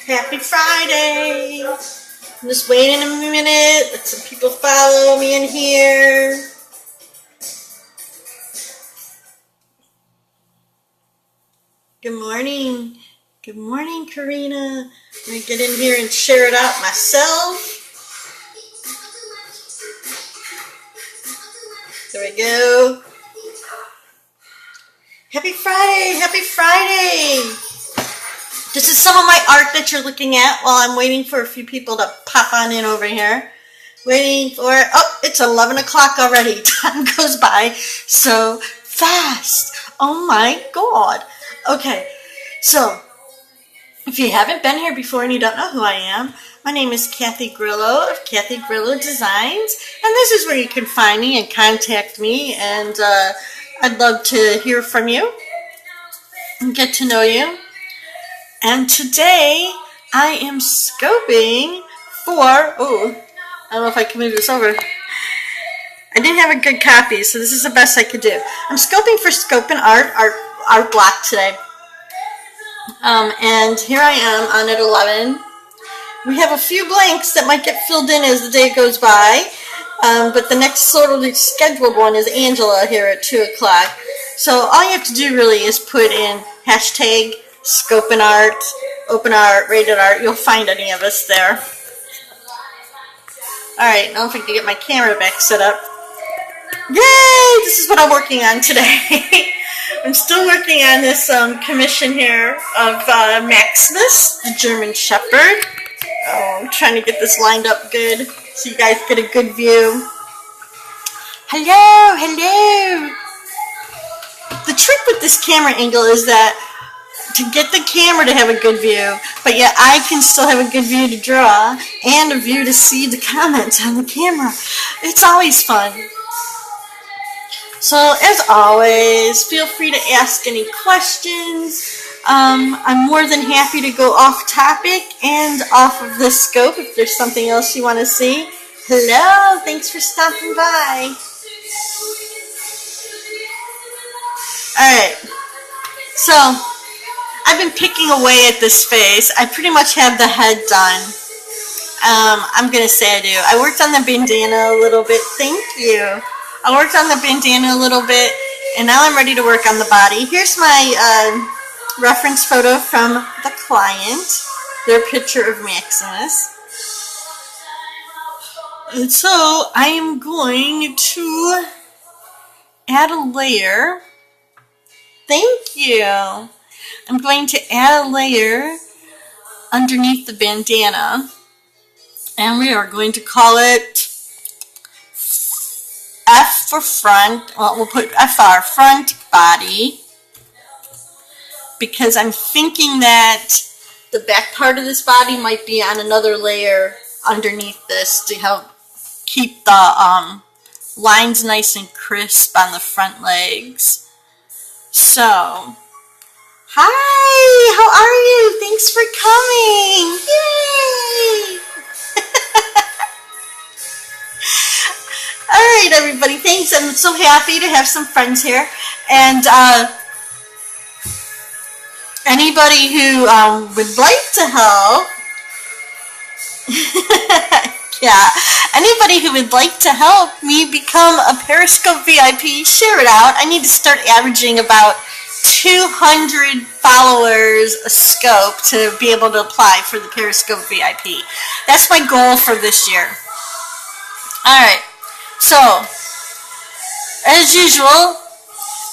Happy Friday! I'm just waiting a minute. Let some people follow me in here. Good morning. Good morning, Karina. I'm going to get in here and share it out myself. There we go. Happy Friday! Happy Friday! This is some of my art that you're looking at while I'm waiting for a few people to pop on in over here. Waiting for, oh, it's 11 o'clock already. Time goes by so fast. Oh my God. Okay, so if you haven't been here before and you don't know who I am, my name is Kathy Grillo of Kathy Grillo Designs, and this is where you can find me and contact me, and I'd love to hear from you and get to know you. And today I am scoping for, I don't know if I can move this over. I didn't have a good copy, so this is the best I could do. I'm scoping for Scope and Art Block today. And here I am on at 11. We have a few blanks that might get filled in as the day goes by. But the next sort of scheduled one is Angela here at 2 o'clock. So all you have to do really is put in hashtag Scope and Art, Open Art, Rated Art. You'll find any of us there. Alright, now if I can get my camera back set up. Yay! This is what I'm working on today. I'm still working on this commission here of Maximus, the German Shepherd. Oh, I'm trying to get this lined up good so you guys get a good view. Hello, hello. The trick with this camera angle is that to get the camera to have a good view, but yet I can still have a good view to draw and a view to see the comments on the camera. It's always fun. So as always, feel free to ask any questions. I'm more than happy to go off topic and off of the scope if there's something else you want to see. Hello, thanks for stopping by. Alright, so I've been picking away at this face. I pretty much have the head done. I'm going to say I do. I worked on the bandana a little bit. Thank you. I worked on the bandana a little bit, and now I'm ready to work on the body. Here's my reference photo from the client, their picture of Maximus. And so I am going to add a layer. Thank you. I'm going to add a layer underneath the bandana, and we are going to call it F for front. Well, we'll put FR, front body, because I'm thinking that the back part of this body might be on another layer underneath this to help keep the lines nice and crisp on the front legs. So, hi, how are you? Thanks for coming. Yay! Alright, everybody, thanks. I'm so happy to have some friends here. And anybody who would like to help, yeah, anybody who would like to help me become a Periscope VIP, share it out. I need to start averaging about 200 followers a scope to be able to apply for the Periscope VIP. That's my goal for this year. Alright. So, as usual,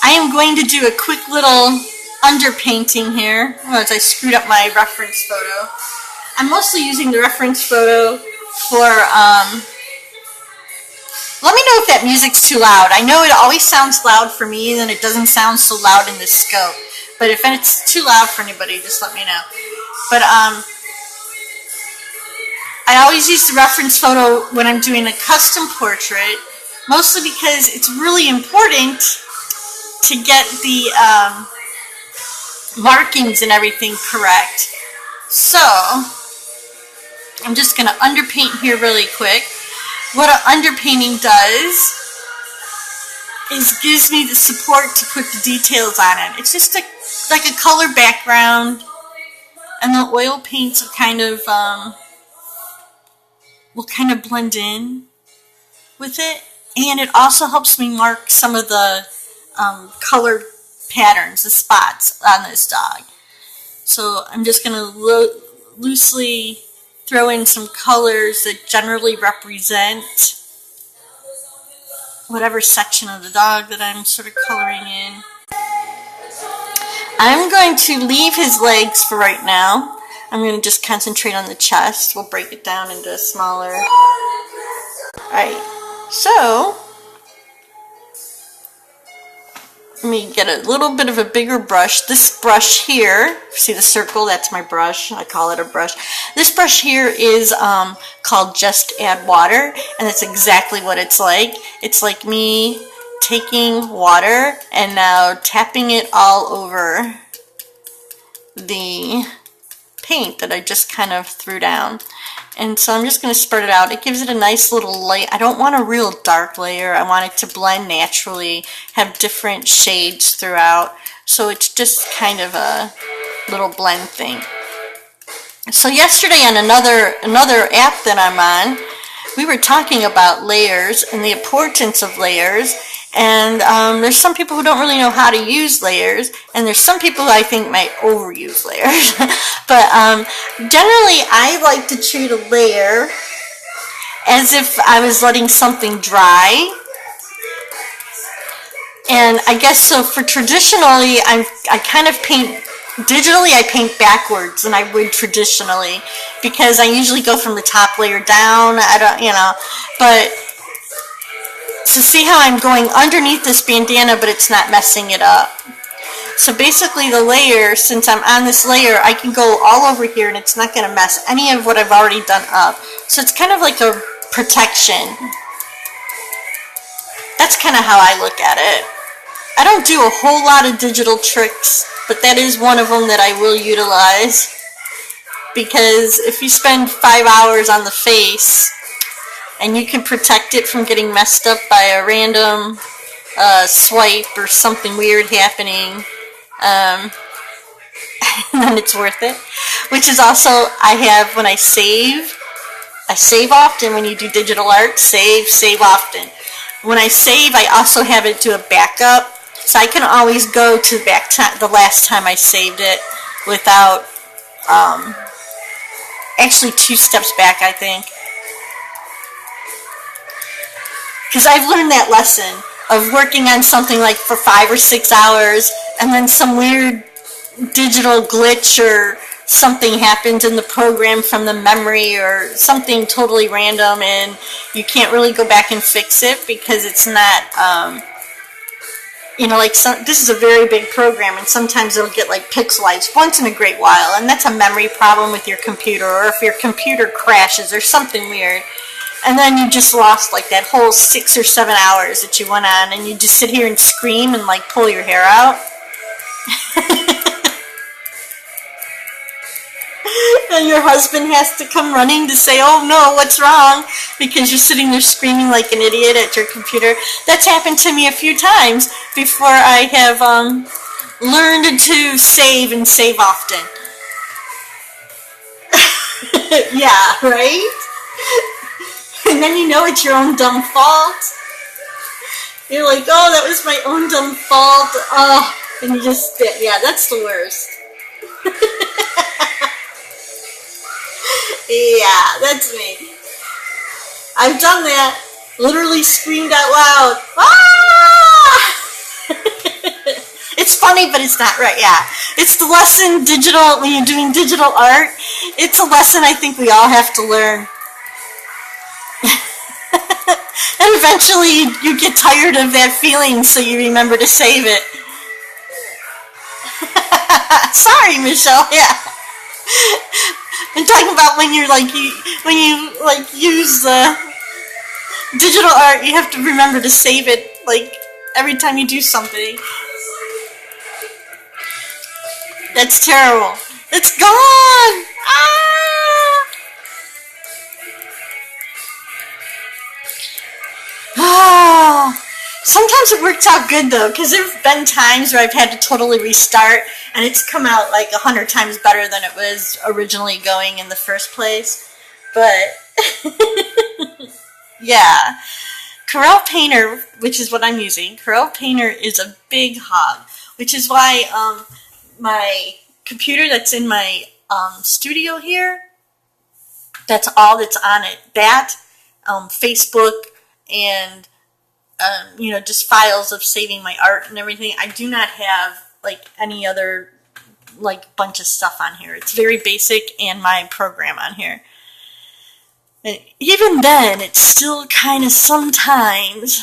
I am going to do a quick little underpainting here. Oh, as I screwed up my reference photo. I'm mostly using the reference photo for, let me know if that music's too loud. I know it always sounds loud for me, and then it doesn't sound so loud in this scope. But if it's too loud for anybody, just let me know. But, I always use the reference photo when I'm doing a custom portrait, mostly because it's really important to get the markings and everything correct. So, I'm just going to underpaint here really quick. What an underpainting does is gives me the support to put the details on it. It's just like a color background And the oil paints are kind of, will kind of blend in with it. And it also helps me mark some of the colored patterns, the spots on this dog. So I'm just going to loosely throw in some colors that generally represent whatever section of the dog that I'm sort of coloring in. I'm going to leave his legs for right now. I'm going to just concentrate on the chest. We'll break it down into smaller. Alright, so let me get a little bit of a bigger brush. This brush here, see the circle? That's my brush. I call it a brush. This brush here is called Just Add Water, and that's exactly what it's like. It's like me taking water and now tapping it all over the paint that I just kind of threw down. And so I'm just going to spread it out. It gives it a nice little light. I don't want a real dark layer. I want it to blend naturally, have different shades throughout. So it's just kind of a little blend thing. So yesterday on another app that I'm on, we were talking about layers and the importance of layers. And there's some people who don't really know how to use layers, and there's some people who I think might overuse layers. But generally, I like to treat a layer as if I was letting something dry. And I guess so for traditionally, I kind of paint, digitally I paint backwards than I would traditionally, because I usually go from the top layer down. I don't, you know, but so see how I'm going underneath this bandana, but it's not messing it up. So basically the layer, since I'm on this layer, I can go all over here and it's not going to mess any of what I've already done up. So it's kind of like a protection. That's kind of how I look at it. I don't do a whole lot of digital tricks, but that is one of them that I will utilize. Because if you spend 5 hours on the face, and you can protect it from getting messed up by a random swipe or something weird happening, then it's worth it. Which is also, I have, when I save often. When you do digital art, save often. When I save, I also have it do a backup, so I can always go to the last time I saved it without, actually 2 steps back, I think. Because I've learned that lesson of working on something like for 5 or 6 hours, and then some weird digital glitch or something happens in the program from the memory or something totally random, and you can't really go back and fix it because it's not, you know, like this is a very big program, and sometimes it'll get like pixelized once in a great while, and that's a memory problem with your computer, or if your computer crashes or something weird. And then you just lost like that whole 6 or 7 hours that you went on, and you just sit here and scream and like pull your hair out. And your husband has to come running to say, oh no, what's wrong? Because you're sitting there screaming like an idiot at your computer. That's happened to me a few times before I have learned to save and save often. Yeah, right? And then you know it's your own dumb fault. You're like, oh, that was my own dumb fault. Oh, and you just, yeah, that's the worst. Yeah, that's me. I've done that. Literally screamed out loud. Ah! It's funny, but it's not right. Yeah, it's the lesson digital, when you're doing digital art. It's a lesson I think we all have to learn. And eventually you get tired of that feeling, so you remember to save it. Sorry, Michelle. Yeah. I'm talking about when you're like when you use digital art, you have to remember to save it like every time you do something. That's terrible. It's gone. Ah! Sometimes it works out good though, because there have been times where I've had to totally restart and it's come out like 100 times better than it was originally going in the first place. But yeah, Corel Painter, which is what I'm using, Corel Painter is a big hog, which is why my computer that's in my studio here, that's all that's on it. That, Facebook, and just files of saving my art and everything. I do not have like any other like bunch of stuff on here. It's very basic, and my program on here. And even then, it's still kind of sometimes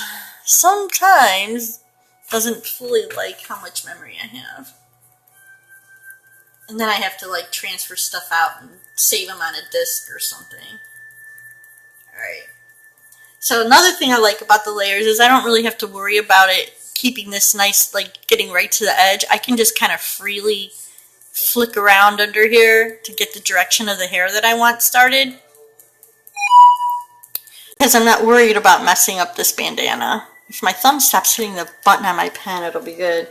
doesn't fully like how much memory I have. And then I have to like transfer stuff out and save them on a disk or something. Alright. So another thing I like about the layers is I don't really have to worry about it keeping this nice, like getting right to the edge. I can just kind of freely flick around under here to get the direction of the hair that I want started. Because I'm not worried about messing up this bandana. If my thumb stops hitting the button on my pen, it'll be good.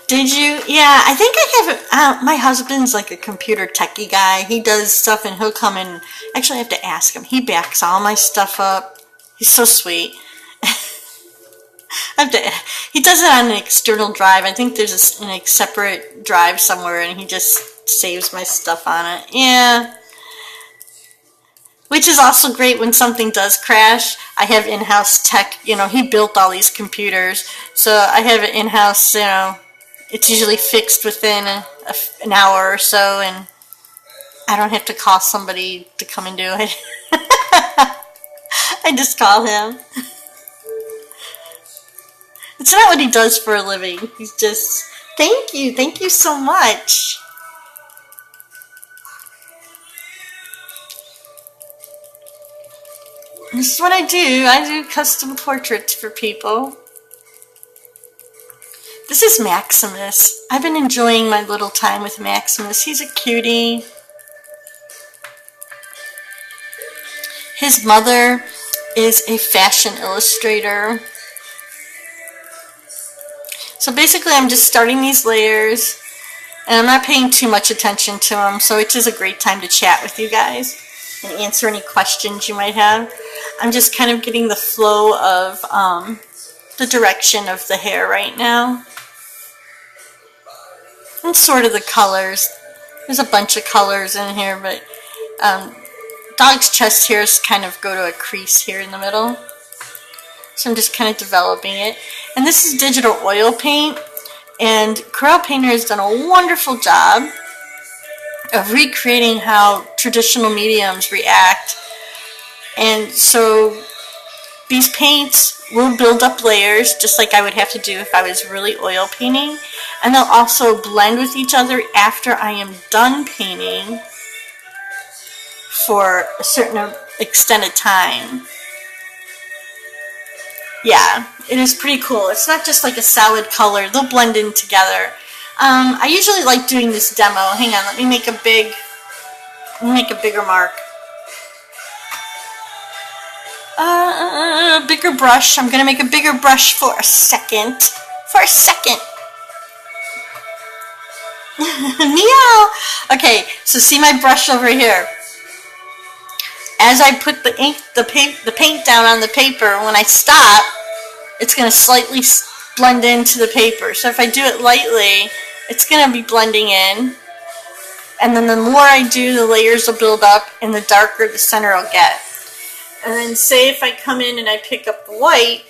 Did you? Yeah, I think I have. My husband's like a computer techie guy. He does stuff and he'll come in. Actually, I have to ask him. He backs all my stuff up. He's so sweet. He does it on an external drive. I think there's a separate drive somewhere, and he just saves my stuff on it. Yeah. Which is also great when something does crash. I have in-house tech. He built all these computers. So I have it in-house, it's usually fixed within an hour or so, and I don't have to call somebody to come and do it. I just call him. It's not what he does for a living. He's just, thank you so much. This is what I do. I do custom portraits for people. This is Maximus. I've been enjoying my little time with Maximus. He's a cutie. His mother is a fashion illustrator. So basically I'm just starting these layers, and I'm not paying too much attention to them, so it is a great time to chat with you guys and answer any questions you might have. I'm just kind of getting the flow of the direction of the hair right now. And sort of the colors. There's a bunch of colors in here, but dog's chest hairs kind of go to a crease here in the middle. So I'm just kind of developing it. And this is digital oil paint, and Corel Painter has done a wonderful job of recreating how traditional mediums react. And so these paints will build up layers just like I would have to do if I was really oil painting, and they'll also blend with each other after I am done painting for a certain extended time. Yeah, it is pretty cool. It's not just like a solid color. They'll blend in together. I usually like doing this demo. Hang on, let me make a bigger mark. Bigger brush. I'm gonna make a bigger brush for a second. Meow! Okay, so see my brush over here. As I put the paint down on the paper, when I stop, it's going to slightly blend into the paper. So if I do it lightly, it's going to be blending in. And then the more I do, the layers will build up, and the darker the center will get. And then say if I come in and I pick up the white,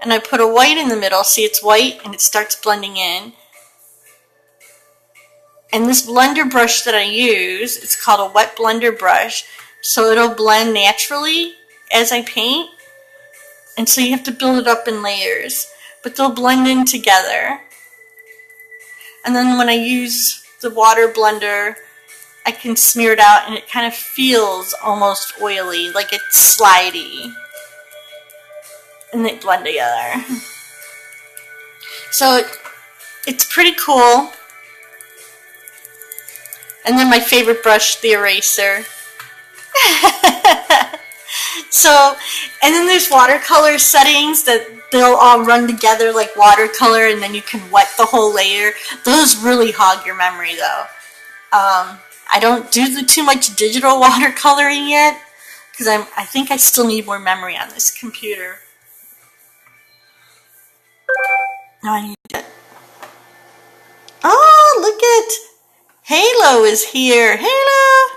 and I put a white in the middle, see it's white, and it starts blending in. And this blender brush that I use, it's called a wet blender brush, so it'll blend naturally as I paint. And so you have to build it up in layers, but they'll blend in together. And then when I use the water blender, I can smear it out, and it kind of feels almost oily, like it's slidey. And they blend together. So it's pretty cool. And then my favorite brush, the eraser. So, and then there's watercolor settings that they'll all run together like watercolor, and then you can wet the whole layer. Those really hog your memory though. I don't do too much digital watercoloring yet because I think I still need more memory on this computer. No, I need it. Oh, look at Halo is here. Halo,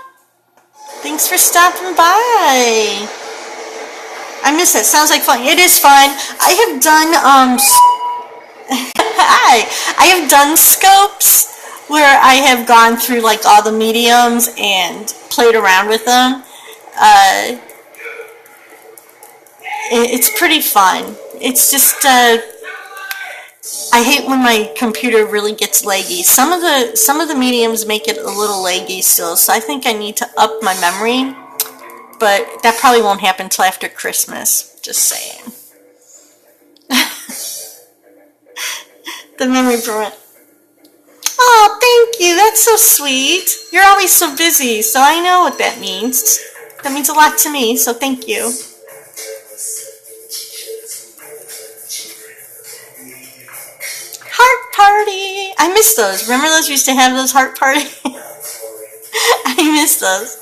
thanks for stopping by. I miss it. Sounds like fun. It is fun. I have done hi. I have done scopes where I have gone through like all the mediums and played around with them. It's pretty fun. It's just I hate when my computer really gets laggy. Some of the mediums make it a little laggy still, so I think I need to up my memory. But that probably won't happen until after Christmas. Just saying. The memory print. Oh, thank you. That's so sweet. You're always so busy, so I know what that means. That means a lot to me, so thank you. Heart party. I miss those. Remember those? We used to have those heart parties? I miss those.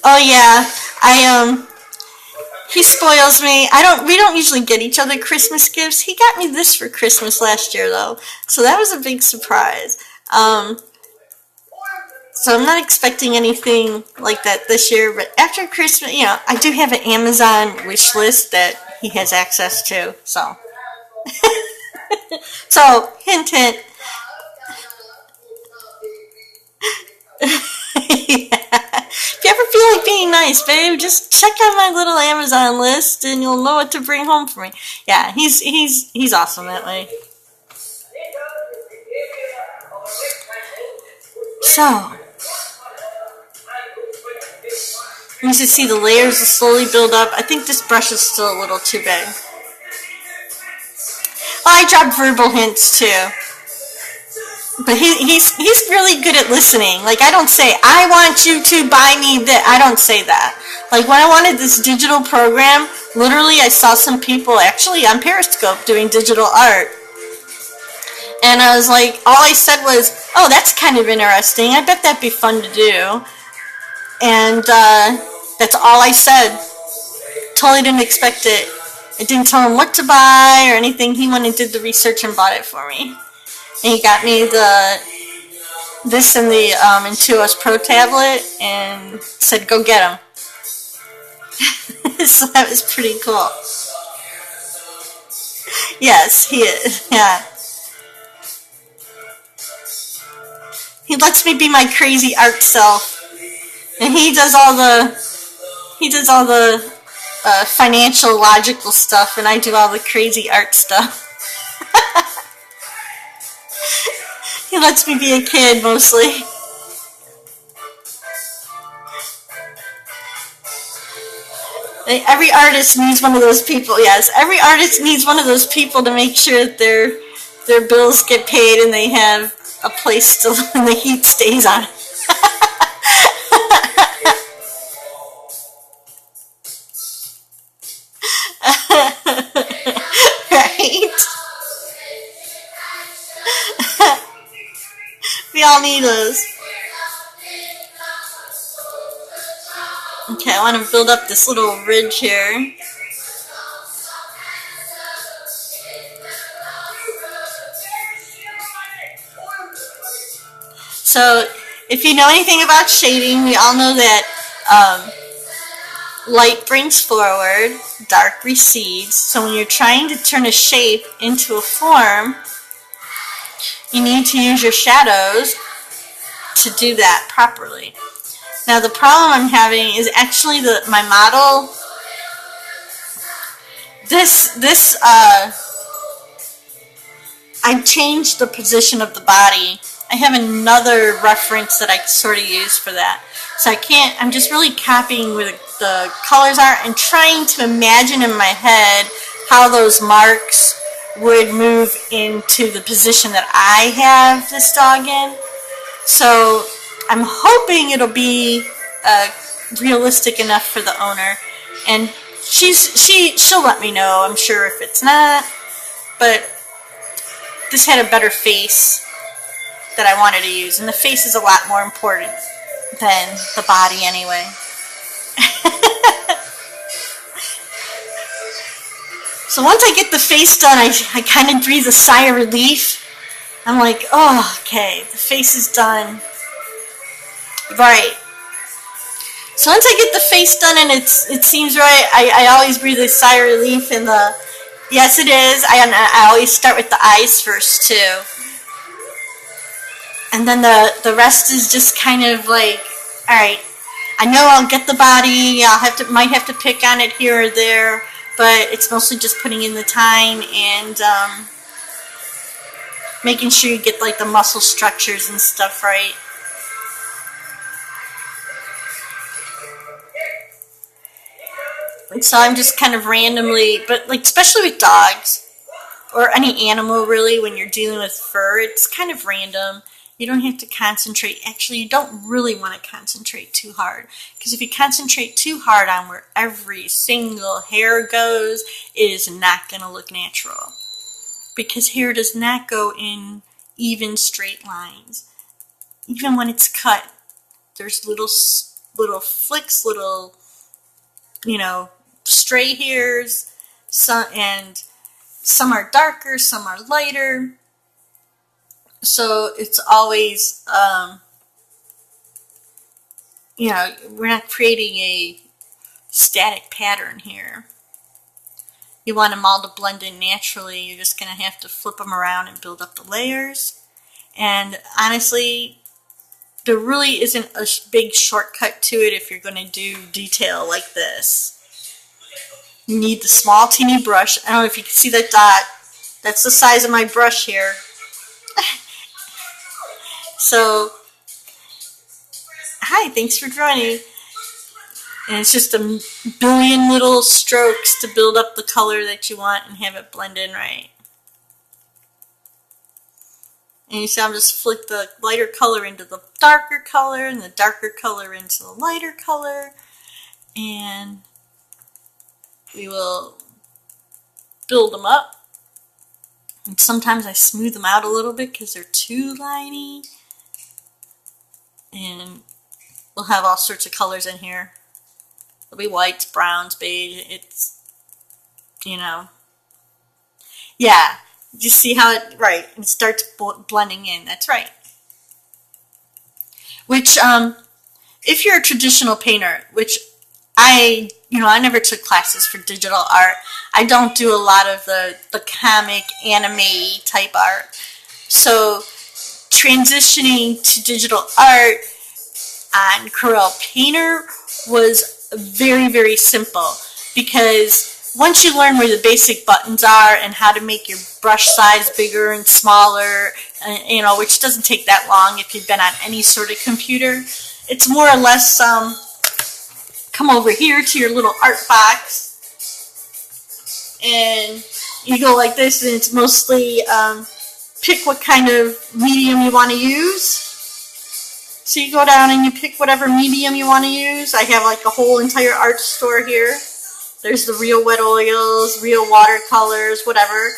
Oh yeah, he spoils me. We don't usually get each other Christmas gifts. He got me this for Christmas last year though, so that was a big surprise. So I'm not expecting anything like that this year, but after Christmas, you know, I do have an Amazon wish list that he has access to, so. So, hint, hint. Yeah. If you ever feel like being nice, babe, just check out my little Amazon list and you'll know what to bring home for me. Yeah, he's awesome that way. So, you should see the layers slowly build up. I think this brush is still a little too big. Oh, I dropped verbal hints too. But he's really good at listening. Like, I don't say, I want you to buy me that. I don't say that. Like, when I wanted this digital program, literally I saw some people actually on Periscope doing digital art. And I was like, all I said was, oh, that's kind of interesting. I bet that'd be fun to do. And that's all I said. Totally didn't expect it. I didn't tell him what to buy or anything. He went and did the research and bought it for me. And he got me this and the Intuos Pro tablet and said, go get them. So that was pretty cool. Yes, he is. Yeah. He lets me be my crazy art self. And he does all the financial, logical stuff, and I do all the crazy art stuff. He lets me be a kid, mostly. Every artist needs one of those people, yes. Every artist needs one of those people to make sure that their bills get paid and they have a place to live and the heat stays on. Right? We all need those. Okay, I want to build up this little ridge here. So, if you know anything about shading, we all know that light brings forward, dark recedes. So when you're trying to turn a shape into a form, you need to use your shadows to do that properly. Now the problem I'm having is actually my model. I've changed the position of the body. I have another reference that I sort of use for that. So I'm just really copying where the colors are and trying to imagine in my head how those marks would move into the position that I have this dog in. So I'm hoping it'll be realistic enough for the owner, and she'll let me know, I'm sure, if it's not. But this had a better face that I wanted to use, and the face is a lot more important than the body anyway. So once I get the face done, I kind of breathe a sigh of relief. I'm like, oh, okay, the face is done. Right. So once I get the face done and it seems right, I always breathe a sigh of relief. And yes, it is. I always start with the eyes first too, and then the rest is just kind of like, all right, I know I'll get the body. Might have to pick on it here or there, but it's mostly just putting in the time and making sure you get like the muscle structures and stuff right. So I'm just kind of randomly, but like especially with dogs or any animal really, when you're dealing with fur, it's kind of random. You don't have to concentrate. Actually, you don't really want to concentrate too hard, because if you concentrate too hard on where every single hair goes, it is not going to look natural, because hair does not go in even straight lines. Even when it's cut, there's little flicks, little, stray hairs, and some are darker, some are lighter. So it's always, we're not creating a static pattern here. You want them all to blend in naturally. You're just going to have to flip them around and build up the layers. And honestly, there really isn't a big shortcut to it if you're going to do detail like this. You need the small teeny brush. I don't know if you can see that dot. That's the size of my brush here. So, hi, thanks for joining. And it's just a billion little strokes to build up the color that you want and have it blend in right. And you see I'm just flick the lighter color into the darker color and the darker color into the lighter color. And we will build them up. And sometimes I smooth them out a little bit because they're too liney. And we'll have all sorts of colors in here. There'll be whites, browns, beige. It's, yeah. You see how it starts blending in. That's right. Which, if you're a traditional painter, which I never took classes for digital art. I don't do a lot of the comic, anime type art. So transitioning to digital art on Corel Painter was very, very simple, because once you learn where the basic buttons are and how to make your brush size bigger and smaller, which doesn't take that long if you've been on any sort of computer, it's more or less come over here to your little art box and you go like this, and it's mostly pick what kind of medium you want to use. So you go down and you pick whatever medium you want to use. I have like a whole entire art store here. There's the real wet oils, real watercolors, whatever.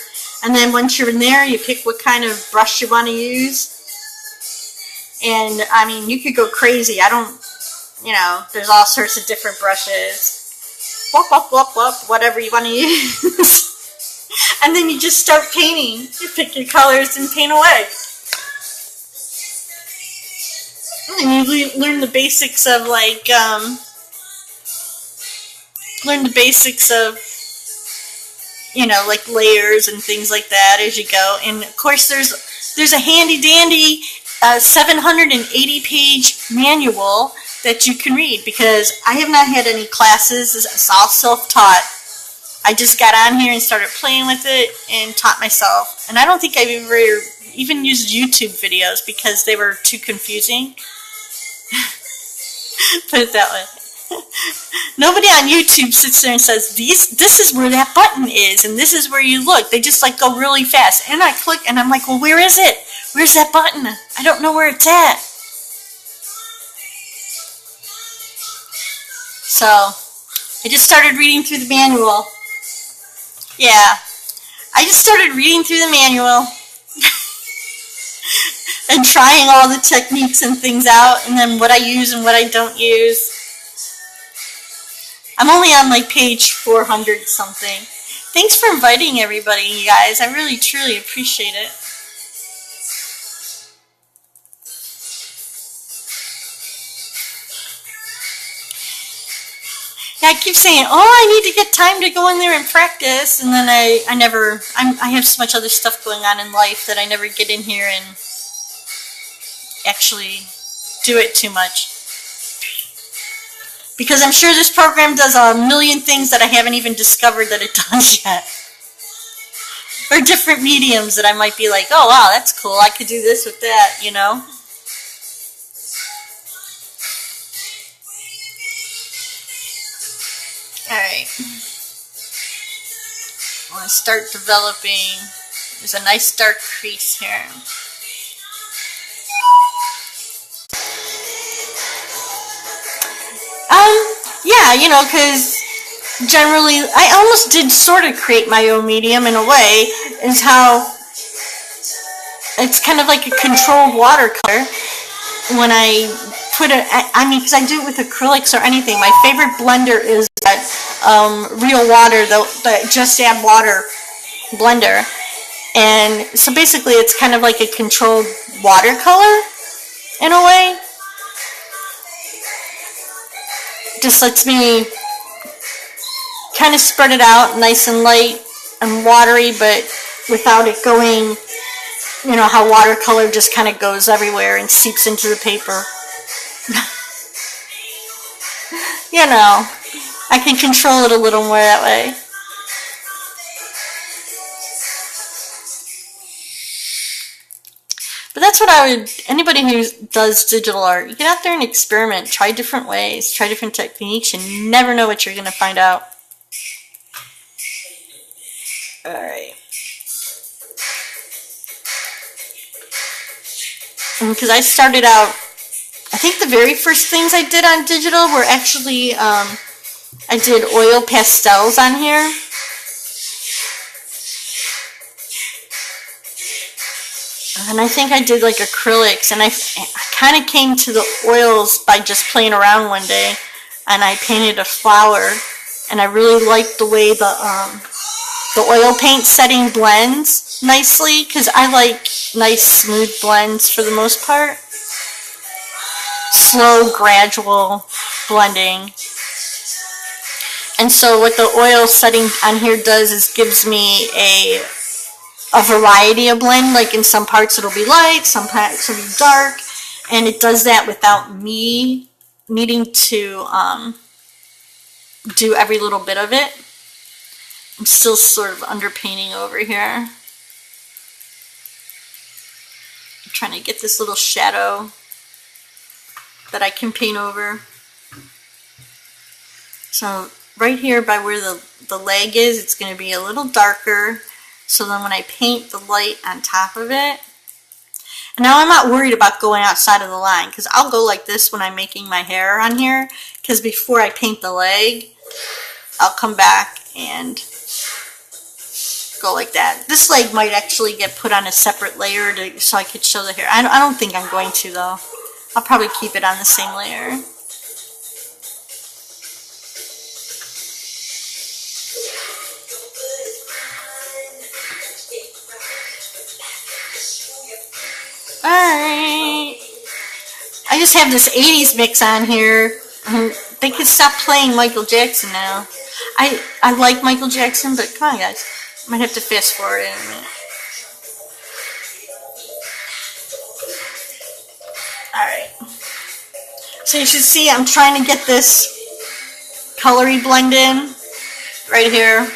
And then once you're in there, you pick what kind of brush you want to use. And I mean, you could go crazy. There's all sorts of different brushes. Whoop, whoop, whoop, whoop, whatever you want to use. And then you just start painting. You pick your colors and paint away. And you learn the basics of like layers and things like that as you go. And of course there's a handy dandy 780-page manual that you can read, because I have not had any classes. It's all self-taught. I just got on here and started playing with it and taught myself. And I don't think I've ever even used YouTube videos because they were too confusing. Put it that way. Nobody on YouTube sits there and says, this is where that button is, and this is where you look. They just like go really fast. And I click and I'm like, well, where is it? Where's that button? I don't know where it's at. So I just started reading through the manual. Yeah, I just started reading through the manual and trying all the techniques and things out, and then what I use and what I don't use. I'm only on like page 400 something. Thanks for inviting everybody, you guys. I really, truly appreciate it. Yeah, I keep saying, oh, I need to get time to go in there and practice, and then I have so much other stuff going on in life that I never get in here and actually do it too much. Because I'm sure this program does a million things that I haven't even discovered that it does yet. Or different mediums that I might be like, oh wow, that's cool, I could do this with that, you know? Alright. I want to start developing. There's a nice dark crease here. Yeah, you know, because generally, I almost did sort of create my own medium in a way, is how it's kind of like a controlled watercolor. When I put it, I mean, because I do it with acrylics or anything. My favorite blender is that Real Water, the Just Add Water blender. And so basically, it's kind of like a controlled watercolor in a way. Just lets me kind of spread it out nice and light and watery, but without it going, you know, how watercolor just kind of goes everywhere and seeps into the paper. You know, I can control it a little more that way. But that's what I would, anybody who does digital art, you get out there and experiment, try different ways, try different techniques, and you never know what you're going to find out. Alright. Because I started out, I think the very first things I did on digital were actually, I did oil pastels on here. And I think I did like acrylics, and I kind of came to the oils by just playing around one day, and I painted a flower, and I really liked the way the oil paint setting blends nicely, because I like nice smooth blends for the most part. Slow, gradual blending. And so what the oil setting on here does is gives me a variety of blend. Like in some parts it'll be light, some parts it'll be dark, and it does that without me needing to do every little bit of it. I'm still sort of underpainting over here. I'm trying to get this little shadow that I can paint over. So right here by where the leg is, it's going to be a little darker. So then when I paint the light on top of it, and now I'm not worried about going outside of the line, because I'll go like this when I'm making my hair on here, because before I paint the leg, I'll come back and go like that. This leg might actually get put on a separate layer so I could show the hair. I don't think I'm going to though. I'll probably keep it on the same layer. Alright. I just have this 80s mix on here. They could stop playing Michael Jackson now. I like Michael Jackson, but come on guys. I might have to fast forward in a minute. Alright. So you should see I'm trying to get this colory blend in right here.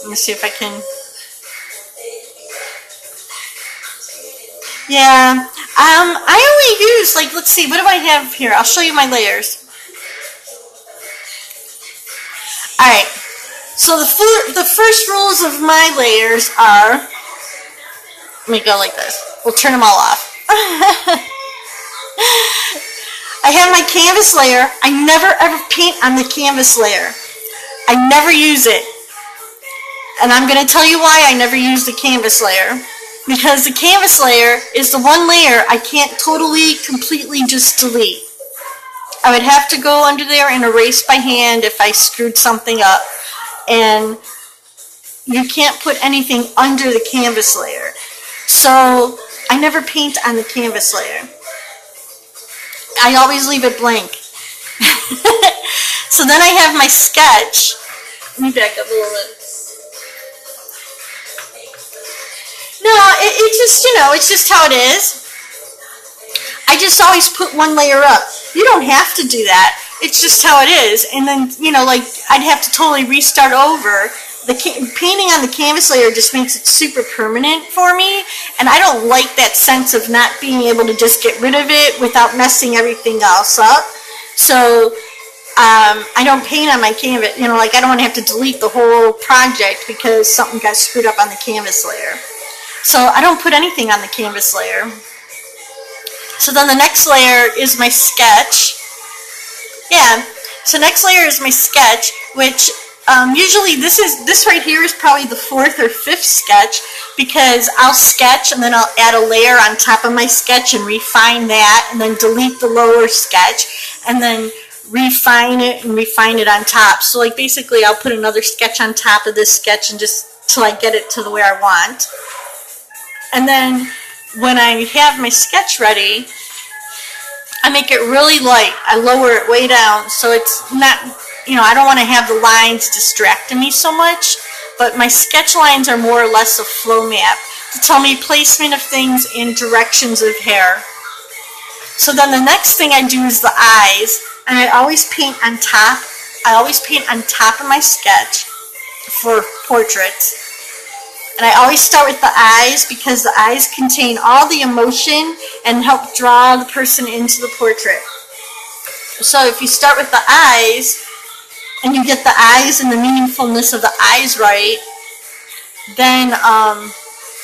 Let me see if I can. Yeah, I only use, like, let's see, what do I have here? I'll show you my layers. Alright, so the first rules of my layers are, let me go like this. We'll turn them all off. I have my canvas layer. I never ever paint on the canvas layer. I never use it. And I'm going to tell you why I never use the canvas layer. Because the canvas layer is the one layer I can't totally, completely just delete. I would have to go under there and erase by hand if I screwed something up. And you can't put anything under the canvas layer. So I never paint on the canvas layer. I always leave it blank. So then I have my sketch. Let me back up a little bit. No, it's just, you know, it's just how it is. I just always put one layer up. You don't have to do that. It's just how it is. And then, you know, like, I'd have to totally restart over. The painting on the canvas layer just makes it super permanent for me. And I don't like that sense of not being able to just get rid of it without messing everything else up. So I don't paint on my canvas. You know, like, I don't want to have to delete the whole project because something got screwed up on the canvas layer. So I don't put anything on the canvas layer. So then the next layer is my sketch. Yeah, so next layer is my sketch, which usually this right here is probably the 4th or 5th sketch, because I'll sketch and then I'll add a layer on top of my sketch and refine that, and then delete the lower sketch and then refine it and refine it on top. So like basically I'll put another sketch on top of this sketch and just till I get it to the way I want. And then when I have my sketch ready, I make it really light. I lower it way down so it's not, you know, I don't want to have the lines distracting me so much, but my sketch lines are more or less a flow map to tell me placement of things and directions of hair. So then the next thing I do is the eyes, and I always paint on top. I always paint on top of my sketch for portraits. And I always start with the eyes because the eyes contain all the emotion and help draw the person into the portrait. So if you start with the eyes and you get the eyes and the meaningfulness of the eyes right, then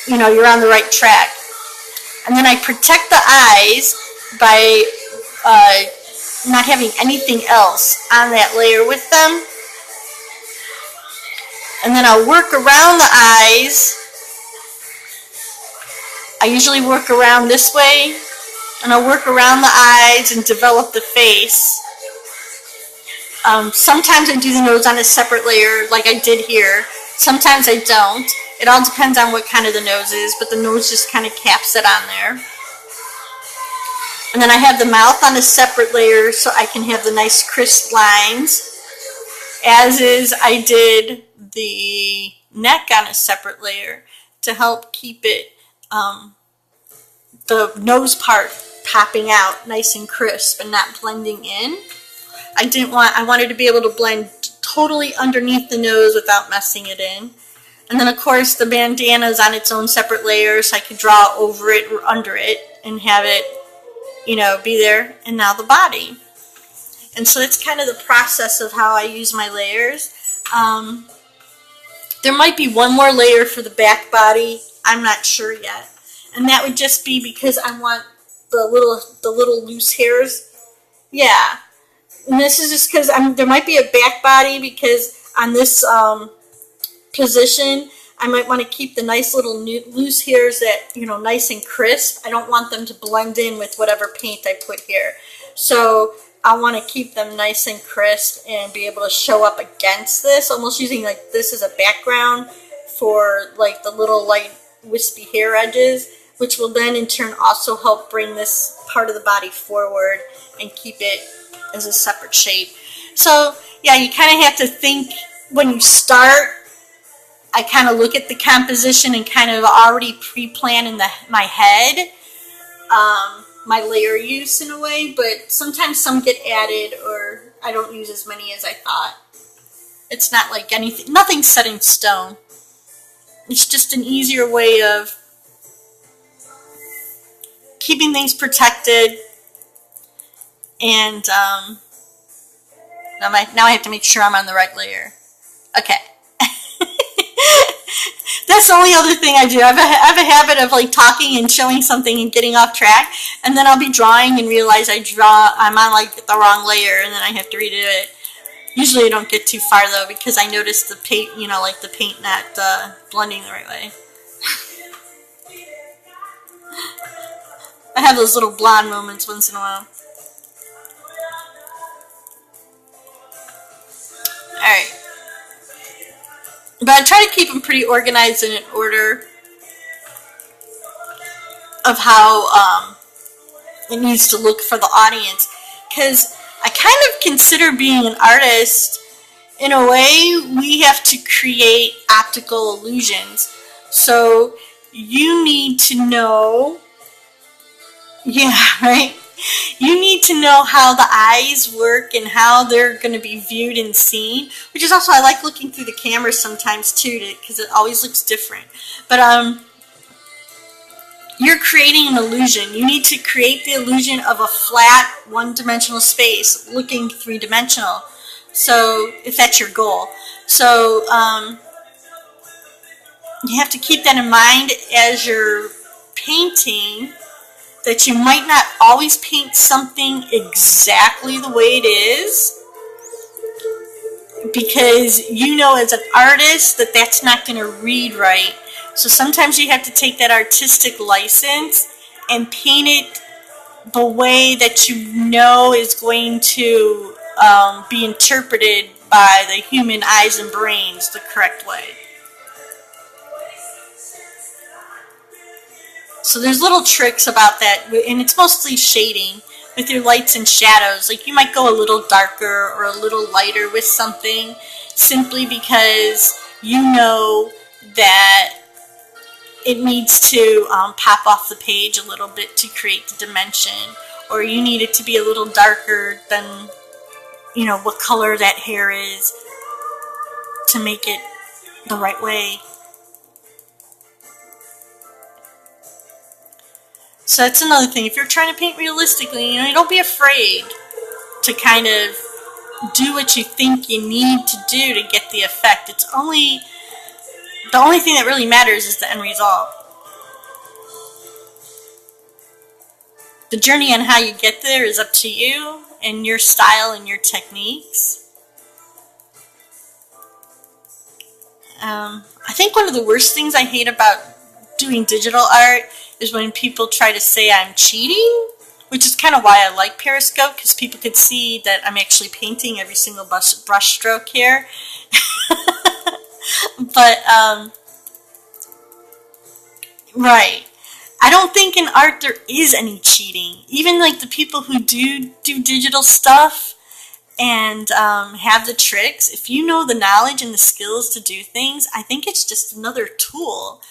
you know, you're on the right track. And then I protect the eyes by not having anything else on that layer with them. And then I'll work around the eyes. I usually work around this way, and I'll work around the eyes and develop the face. Sometimes I do the nose on a separate layer like I did here. Sometimes I don't. It all depends on what kind of the nose is, but the nose just kind of caps it on there. And then I have the mouth on a separate layer so I can have the nice crisp lines. As is, I did the neck on a separate layer to help keep it, the nose part popping out nice and crisp and not blending in. I wanted to be able to blend totally underneath the nose without messing it in. And then of course the bandana is on its own separate layer, so I could draw over it or under it and have it, you know, be there. And now the body. And so that's kind of the process of how I use my layers. There might be one more layer for the back body. I'm not sure yet. And that would just be because I want the little loose hairs. Yeah. And this is just because there might be a back body because on this position, I might want to keep the nice little loose hairs that, you know, nice and crisp. I don't want them to blend in with whatever paint I put here. So I want to keep them nice and crisp and be able to show up against this, almost using like this as a background for like the little light wispy hair edges, which will then in turn also help bring this part of the body forward and keep it as a separate shape. So yeah, you kind of have to think when you start. I kind of look at the composition and kind of already pre-plan in my head my layer use in a way, but sometimes some get added or I don't use as many as I thought. It's not like anything, nothing's set in stone. It's just an easier way of keeping things protected. And now I have to make sure I'm on the right layer. Okay. That's the only other thing I do. I have a habit of like talking and showing something and getting off track, and then I'll be drawing and realize I'm on like the wrong layer, and then I have to redo it. Usually I don't get too far though, because I notice the paint, like the paint not blending the right way. I have those little blonde moments once in a while. Alright. But I try to keep them pretty organized and in order of how it needs to look for the audience. Because I kind of consider being an artist, in a way, we have to create optical illusions. So you need to know, yeah, right? You need to know how the eyes work and how they're going to be viewed and seen, which is also, I like looking through the camera sometimes too, because it always looks different. But you're creating an illusion. You need to create the illusion of a flat, one-dimensional space looking three-dimensional. So, if that's your goal. So, you have to keep that in mind as you're painting, that you might not always paint something exactly the way it is, because you know as an artist that that's not going to read right. So sometimes you have to take that artistic license and paint it the way that you know is going to be interpreted by the human eyes and brains the correct way. So there's little tricks about that, and it's mostly shading with your lights and shadows. Like you might go a little darker or a little lighter with something simply because you know that it needs to pop off the page a little bit to create the dimension, or you need it to be a little darker than what color that hair is to make it the right way. So that's another thing. If you're trying to paint realistically, don't be afraid to kind of do what you think you need to do to get the effect. The only thing that really matters is the end result. The journey on how you get there is up to you and your style and your techniques. I think one of the worst things I hate about doing digital art is when people try to say I'm cheating, which is kind of why I like Periscope, because people could see that I'm actually painting every single brush stroke here. But, right. I don't think in art there is any cheating. Even like the people who do digital stuff and have the tricks, if you know the knowledge and the skills to do things, I think it's just another tool.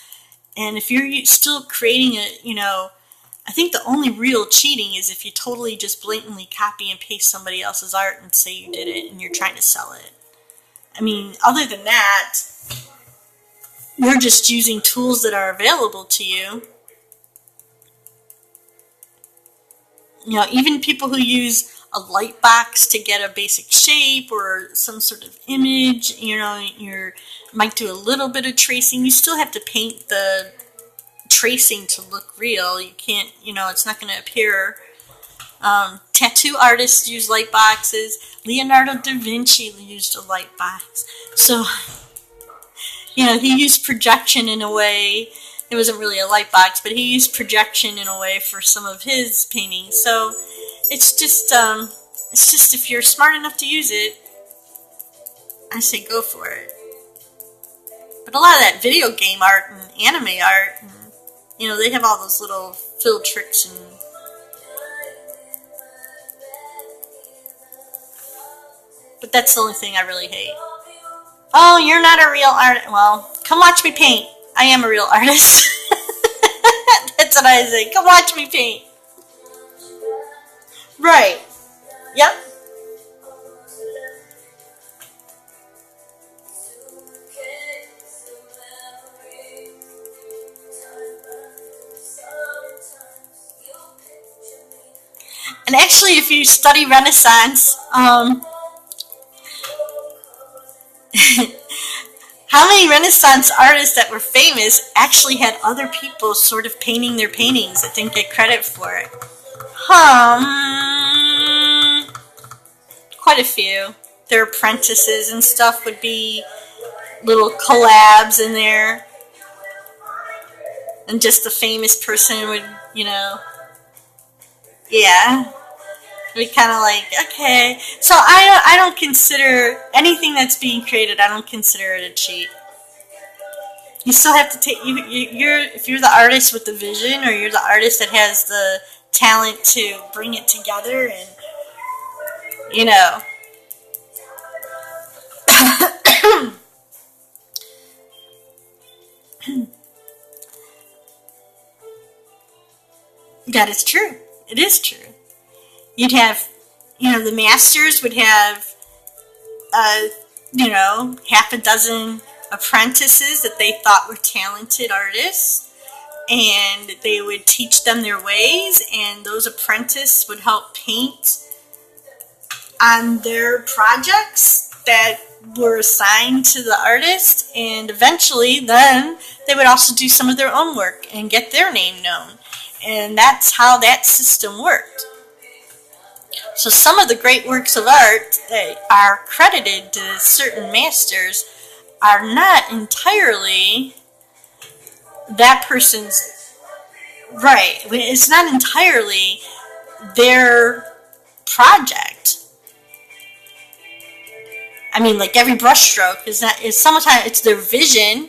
And if you're still creating I think the only real cheating is if you totally just blatantly copy and paste somebody else's art and say you did it and you're trying to sell it. I mean, other than that, you're just using tools that are available to you. Even people who use a light box to get a basic shape or some sort of image, you might do a little bit of tracing. You still have to paint the tracing to look real. You can't, it's not going to appear. Tattoo artists use light boxes. Leonardo da Vinci used a light box. So, he used projection in a way. It wasn't really a light box, but he used projection in a way for some of his paintings. So it's just if you're smart enough to use it, I say go for it. But a lot of that video game art and anime art, and, they have all those little fill tricks and. But that's the only thing I really hate. Oh, you're not a real artist. Well, come watch me paint. I am a real artist. That's what I say. Come watch me paint. Right. Yep. And actually, if you study Renaissance, how How many Renaissance artists that were famous actually had other people sort of painting their paintings that didn't get credit for it? Quite a few. Their apprentices and stuff would be little collabs in there. And just the famous person would, yeah. Be kind of like, okay. So I don't consider anything that's being created, I don't consider it a cheat. You still have to take, if you're the artist with the vision, or you're the artist that has the talent to bring it together, and, that is true. It is true. You'd have, the masters would have, half a dozen apprentices that they thought were talented artists, and they would teach them their ways, and those apprentices would help paint on their projects that were assigned to the artist, and eventually then they would also do some of their own work and get their name known. And that's how that system worked. So some of the great works of art that are credited to certain masters are not entirely that person's, right. It's not entirely their project. I mean, like every brushstroke is sometimes it's their vision,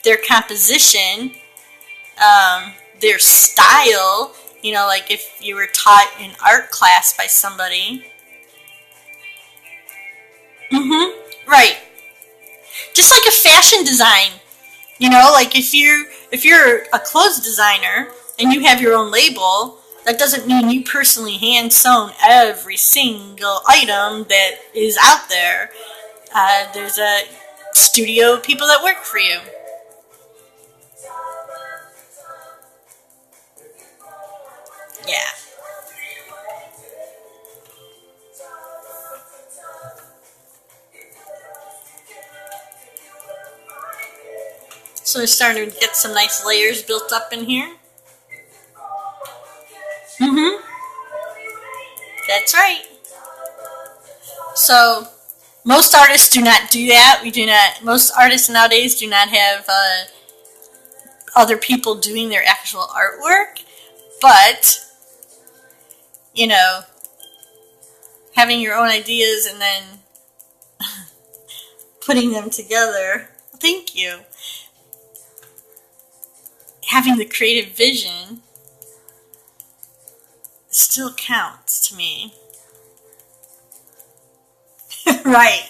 their composition, their style. Like if you were taught in art class by somebody. Right. Just like a fashion design. Like if you're a clothes designer and you have your own label, that doesn't mean you personally hand sewn every single item that is out there. There's a studio of people that work for you. Yeah. So we're starting to get some nice layers built up in here. That's right. So most artists do not do that. Most artists nowadays do not have other people doing their actual artwork. But, having your own ideas and then putting them together, thank you. Having the creative vision still counts to me. Right.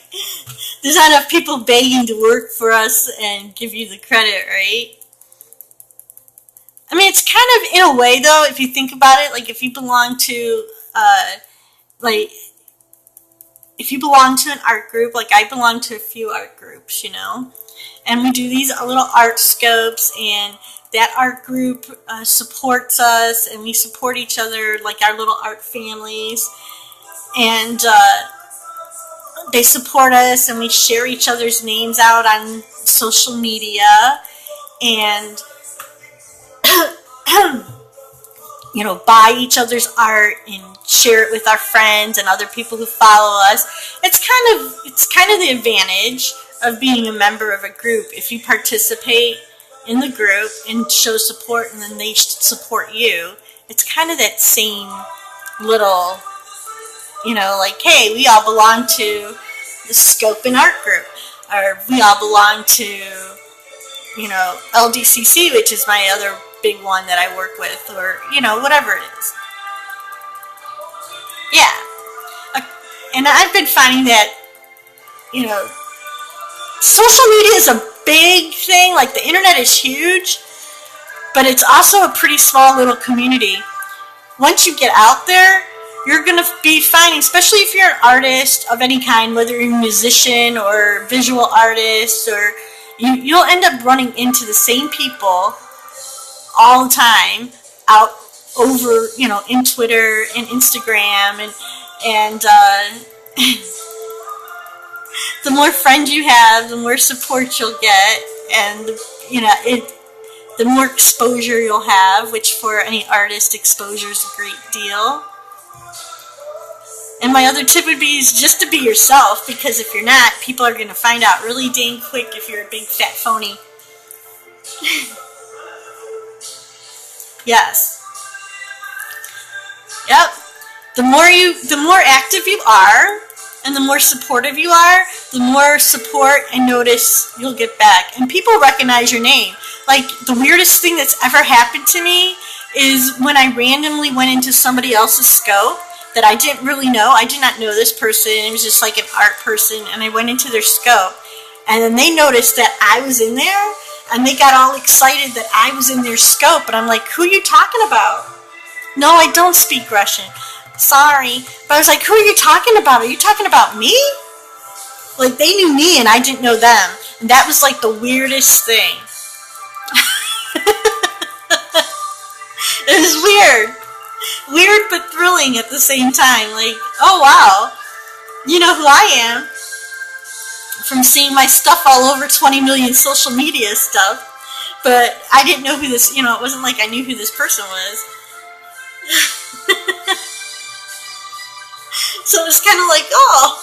There's not enough people begging to work for us and give you the credit, right? I mean, it's kind of, in a way, though, if you think about it, like, if you belong to, if you belong to an art group, like, I belong to a few art groups, and we do these little art scopes, and that art group supports us, and we support each other, like our little art families, and they support us, and we share each other's names out on social media, and buy each other's art and share it with our friends and other people who follow us. It's kind of the advantage of being a member of a group. If you participate in the group and show support, and then they support you, it's kind of that same little, like, hey, we all belong to the Scope and Art group, or we all belong to, LDCC, which is my other big one that I work with, or, whatever it is. Yeah. And I've been finding that, social media is a big thing. Like, the internet is huge, but it's also a pretty small little community. Once you get out there, you're going to be finding, especially if you're an artist of any kind, whether you're a musician or visual artist, or you'll end up running into the same people all the time out over, in Twitter and Instagram, and The more friends you have, the more support you'll get, and the more exposure you'll have, which for any artist, exposure is a great deal. And my other tip would be is just to be yourself, because if you're not, people are going to find out really dang quick if you're a big fat phony. Yes. Yep. The more active you are, and the more supportive you are, the more support and notice you'll get back. And people recognize your name. Like, the weirdest thing that's ever happened to me is when I randomly went into somebody else's scope that I didn't really know. I did not know this person. It was just like an art person, and I went into their scope. And then they noticed that I was in there, and they got all excited that I was in their scope. And I'm like, who are you talking about? No, I don't speak Russian. Sorry. But I was like, who are you talking about? Are you talking about me? Like, they knew me and I didn't know them. And that was like the weirdest thing. It was weird. Weird but thrilling at the same time. Like, oh wow. You know who I am. From seeing my stuff all over 20 million social media stuff. But I didn't know who this, it wasn't like I knew who this person was. So it was kind of like, oh.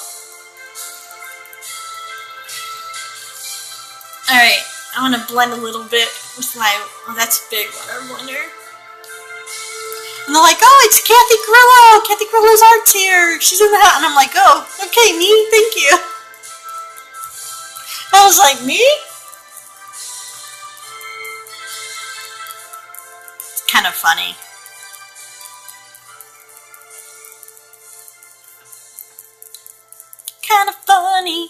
Alright, I want to blend a little bit with my, oh, that's a big water blender. And they're like, oh, it's Kathy Grillo. Kathy Grillo's art's here. She's in the house. And I'm like, oh, okay, me, thank you. I was like, me? It's kind of funny. Kind of funny.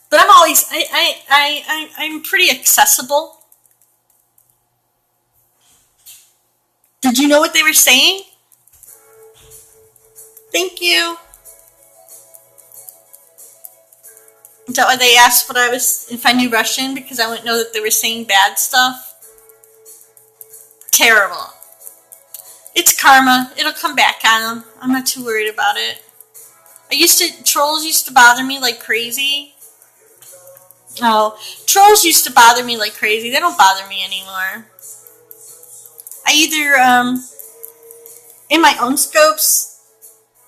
But I'm always, I'm pretty accessible. Did you know what they were saying? Thank you. Is that why they asked if I knew Russian? Because I wouldn't know that they were saying bad stuff? Terrible. It's karma. It'll come back on them. I'm not too worried about it. Trolls used to bother me like crazy. Oh, trolls used to bother me like crazy. They don't bother me anymore. I either, in my own scopes.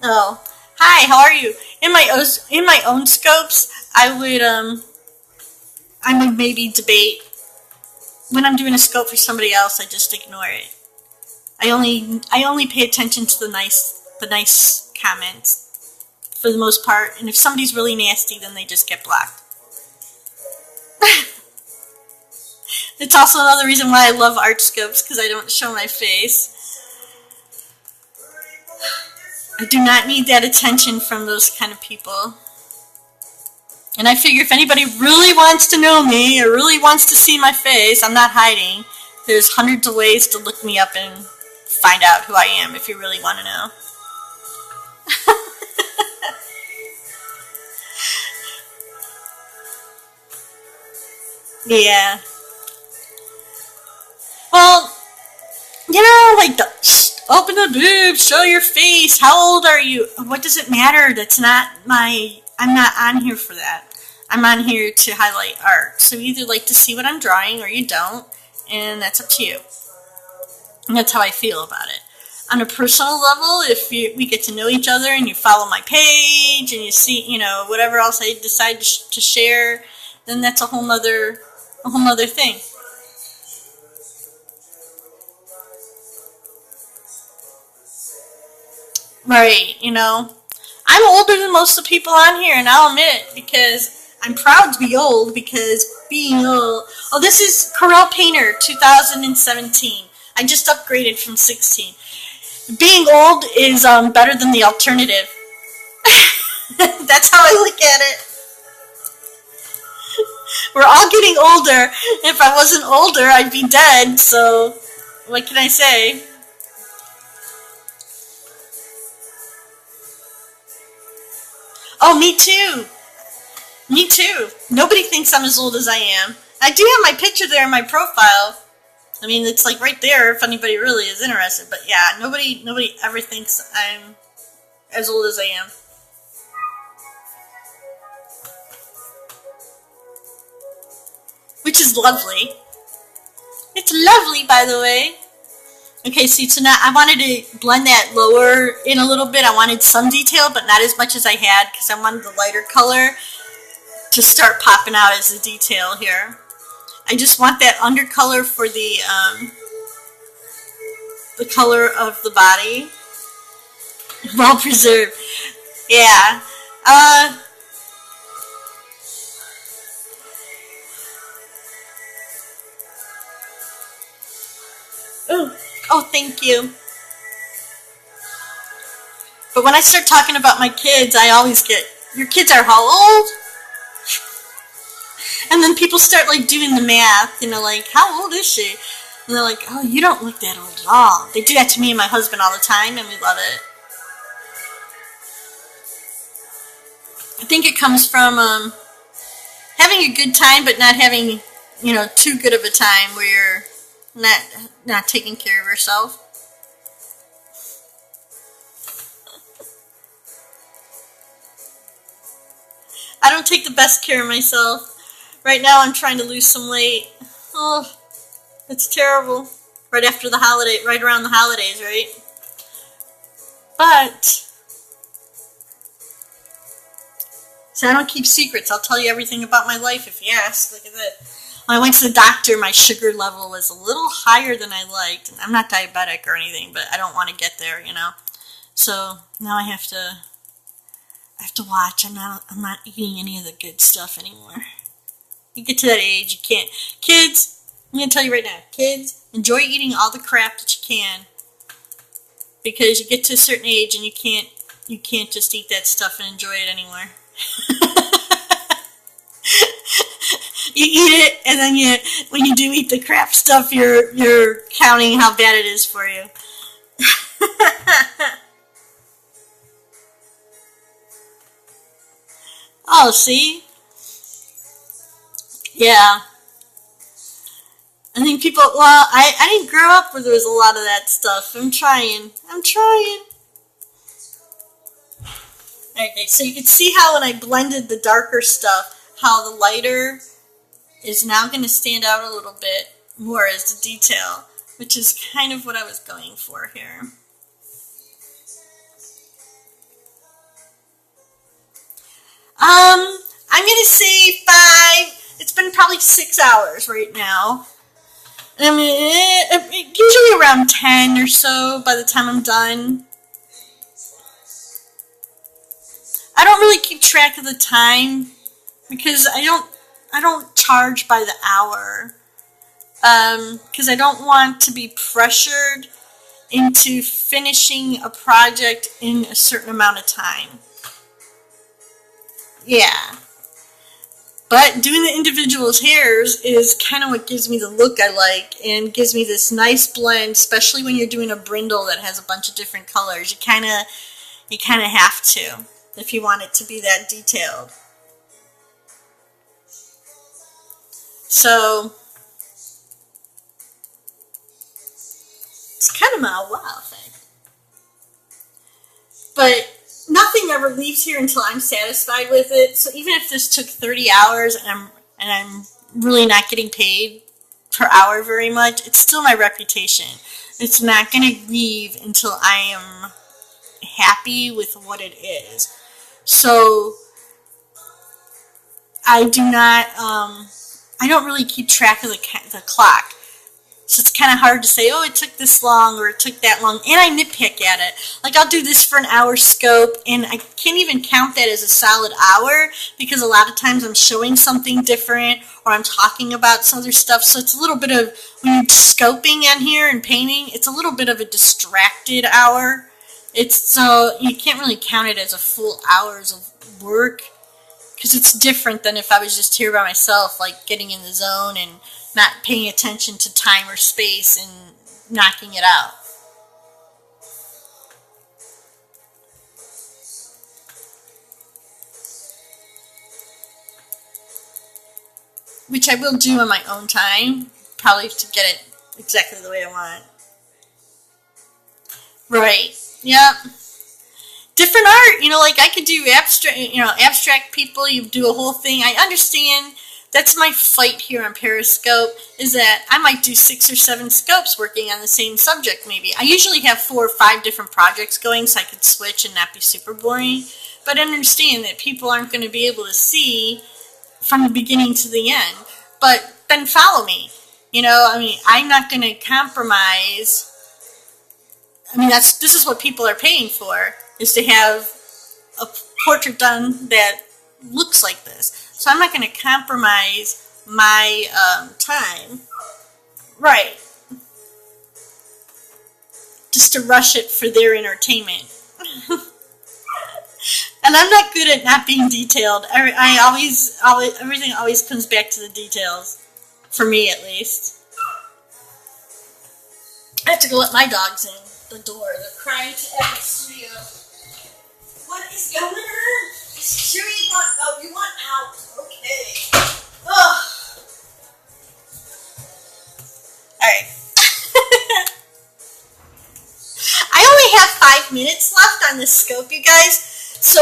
Oh, hi, how are you? In my own scopes, I would maybe debate. When I'm doing a scope for somebody else, I just ignore it. I only pay attention to the nice comments for the most part. And if somebody's really nasty, then they just get blocked. It's also another reason why I love art scopes, because I don't show my face. I do not need that attention from those kind of people. And I figure if anybody really wants to know me or really wants to see my face, I'm not hiding. There's hundreds of ways to look me up and find out who I am if you really want to know. Yeah. Well, like open the boobs, show your face. How old are you? What does it matter? I'm not on here for that. I'm on here to highlight art. So you either like to see what I'm drawing or you don't, and that's up to you. And that's how I feel about it. On a personal level, if we get to know each other and you follow my page and you see, whatever else I decide to share, then that's a whole nother thing. Right, I'm older than most of the people on here, and I'll admit it, because I'm proud to be old, because being old... Oh, this is Corel Painter 2017. I just upgraded from 16. Being old is better than the alternative. That's how I look at it. We're all getting older. If I wasn't older, I'd be dead, so what can I say? Oh, me too. Me too. Nobody thinks I'm as old as I am. I do have my picture there in my profile. I mean, it's like right there if anybody really is interested. But yeah, nobody ever thinks I'm as old as I am. which is lovely. It's lovely, by the way. Okay, see, so now I wanted to blend that lower in a little bit. I wanted some detail, but not as much as I had, because I wanted the lighter color to start popping out as a detail here. I just want that undercolor for the color of the body. Well preserved. Yeah. Oh, thank you. But when I start talking about my kids, I always get, your kids are how old? And then people start like doing the math, you know, like, how old is she? And they're like, oh, you don't look that old at all. They do that to me and my husband all the time, and we love it. I think it comes from having a good time, but not having, you know, too good of a time where you're not taking care of yourself. I don't take the best care of myself. Right now I'm trying to lose some weight. Oh, it's terrible. Right after the holiday, right around the holidays, right? But, so I don't keep secrets. I'll tell you everything about my life if you ask. Look at that. When I went to the doctor, my sugar level was a little higher than I liked. I'm not diabetic or anything, but I don't want to get there, you know. So now I have to watch. I'm not eating any of the good stuff anymore. You get to that age, you can't. Kids, I'm going to tell you right now, kids, enjoy eating all the crap that you can, because you get to a certain age and you can't just eat that stuff and enjoy it anymore. You eat it, and then when you do eat the crap stuff, you're counting how bad it is for you. Oh, see? Yeah. I think people, well, I didn't grow up where there was a lot of that stuff. I'm trying. Okay, so you can see how when I blended the darker stuff, how the lighter is now going to stand out a little bit more as the detail, which is kind of what I was going for here. I'm going to say 5. It's been probably 6 hours right now. I mean, usually around 10 or so by the time I'm done. I don't really keep track of the time because I don't charge by the hour. Because I don't want to be pressured into finishing a project in a certain amount of time. Yeah. But doing the individual's hairs is kind of what gives me the look I like and gives me this nice blend, especially when you're doing a brindle that has a bunch of different colors. You kind of have to if you want it to be that detailed. So it's kind of my wow thing. But nothing ever leaves here until I'm satisfied with it. So even if this took 30 hours and I'm really not getting paid per hour very much, it's still my reputation. It's not going to leave until I am happy with what it is. So I don't really keep track of the clock. So it's kind of hard to say, oh, it took this long or it took that long. And I nitpick at it. Like, I'll do this for an hour scope, and I can't even count that as a solid hour because a lot of times I'm showing something different or I'm talking about some other stuff. So it's a little bit of, when you're scoping on here and painting, it's a little bit of a distracted hour. So you can't really count it as a full hours of work because it's different than if I was just here by myself, like getting in the zone and not paying attention to time or space and knocking it out. Which I will do on my own time, probably to get it exactly the way I want. Right. Yep. Different art, like I could do abstract people, you do a whole thing. I understand That's my fight here on Periscope, is that I might do 6 or 7 scopes working on the same subject maybe. I usually have 4 or 5 different projects going so I could switch and not be super boring. But I understand that people aren't going to be able to see from the beginning to the end. But then follow me. You know, I mean, I'm not going to compromise. I mean, this is what people are paying for, is to have a portrait done that looks like this. So I'm not going to compromise my time. Right. Just to rush it for their entertainment. And I'm not good at not being detailed. Everything always comes back to the details. For me, at least. I have to go let my dogs in the door. They're crying to enter the studio. What is going on? Sure you want, oh, you want out. Okay. Ugh. Alright. I only have 5 minutes left on this scope, you guys. So,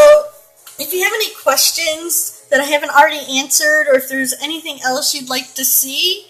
if you have any questions that I haven't already answered, or if there's anything else you'd like to see,